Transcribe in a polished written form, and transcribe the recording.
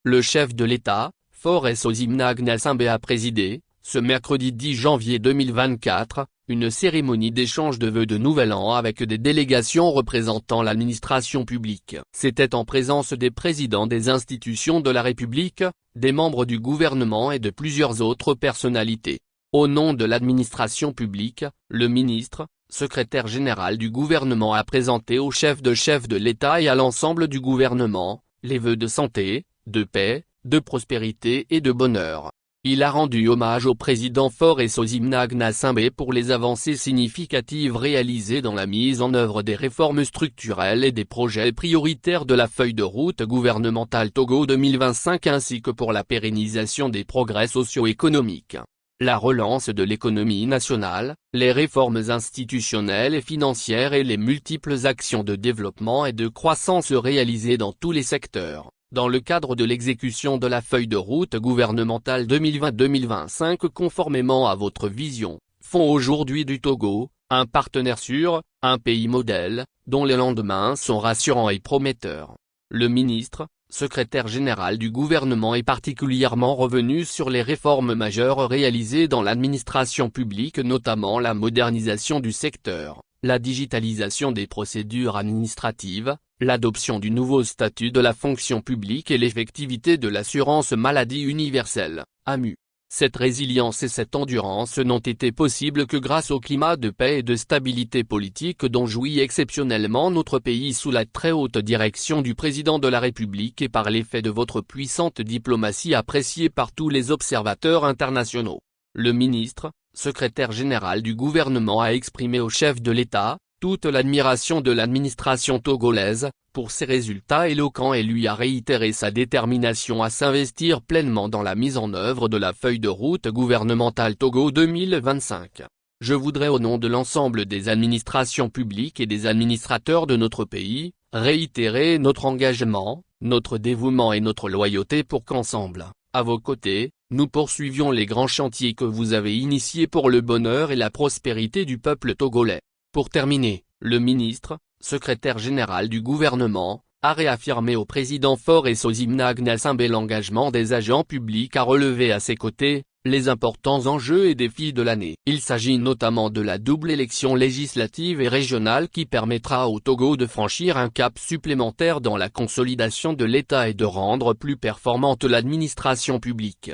Le chef de l'État, Faure Sozimna Gnassingbé a présidé, ce mercredi 10 janvier 2024, une cérémonie d'échange de vœux de Nouvel An avec des délégations représentant l'administration publique. C'était en présence des présidents des institutions de la République, des membres du gouvernement et de plusieurs autres personnalités. Au nom de l'administration publique, le ministre, secrétaire général du gouvernement a présenté au chef de l'État et à l'ensemble du gouvernement, les vœux de santé, de paix, de prospérité et de bonheur. Il a rendu hommage au président Faure Sozimna Gnassingbé pour les avancées significatives réalisées dans la mise en œuvre des réformes structurelles et des projets prioritaires de la feuille de route gouvernementale Togo 2025 ainsi que pour la pérennisation des progrès socio-économiques. La relance de l'économie nationale, les réformes institutionnelles et financières et les multiples actions de développement et de croissance réalisées dans tous les secteurs, dans le cadre de l'exécution de la feuille de route gouvernementale 2020-2025 conformément à votre vision, font aujourd'hui du Togo, un partenaire sûr, un pays modèle, dont les lendemains sont rassurants et prometteurs. Le ministre, secrétaire général du gouvernement est particulièrement revenu sur les réformes majeures réalisées dans l'administration publique notamment la modernisation du secteur, la digitalisation des procédures administratives, l'adoption du nouveau statut de la fonction publique et l'effectivité de l'assurance maladie universelle, AMU. Cette résilience et cette endurance n'ont été possibles que grâce au climat de paix et de stabilité politique dont jouit exceptionnellement notre pays sous la très haute direction du président de la République et par l'effet de votre puissante diplomatie appréciée par tous les observateurs internationaux. Le ministre, secrétaire général du gouvernement a exprimé au chef de l'État, toute l'admiration de l'administration togolaise, pour ses résultats éloquents et lui a réitéré sa détermination à s'investir pleinement dans la mise en œuvre de la feuille de route gouvernementale Togo 2025. Je voudrais au nom de l'ensemble des administrations publiques et des administrateurs de notre pays, réitérer notre engagement, notre dévouement et notre loyauté pour qu'ensemble, à vos côtés, nous poursuivions les grands chantiers que vous avez initiés pour le bonheur et la prospérité du peuple togolais. Pour terminer, le ministre, secrétaire général du gouvernement, a réaffirmé au président Faure Sozimna Gnassingbé l'engagement des agents publics à relever à ses côtés, les importants enjeux et défis de l'année. Il s'agit notamment de la double élection législative et régionale qui permettra au Togo de franchir un cap supplémentaire dans la consolidation de l'État et de rendre plus performante l'administration publique.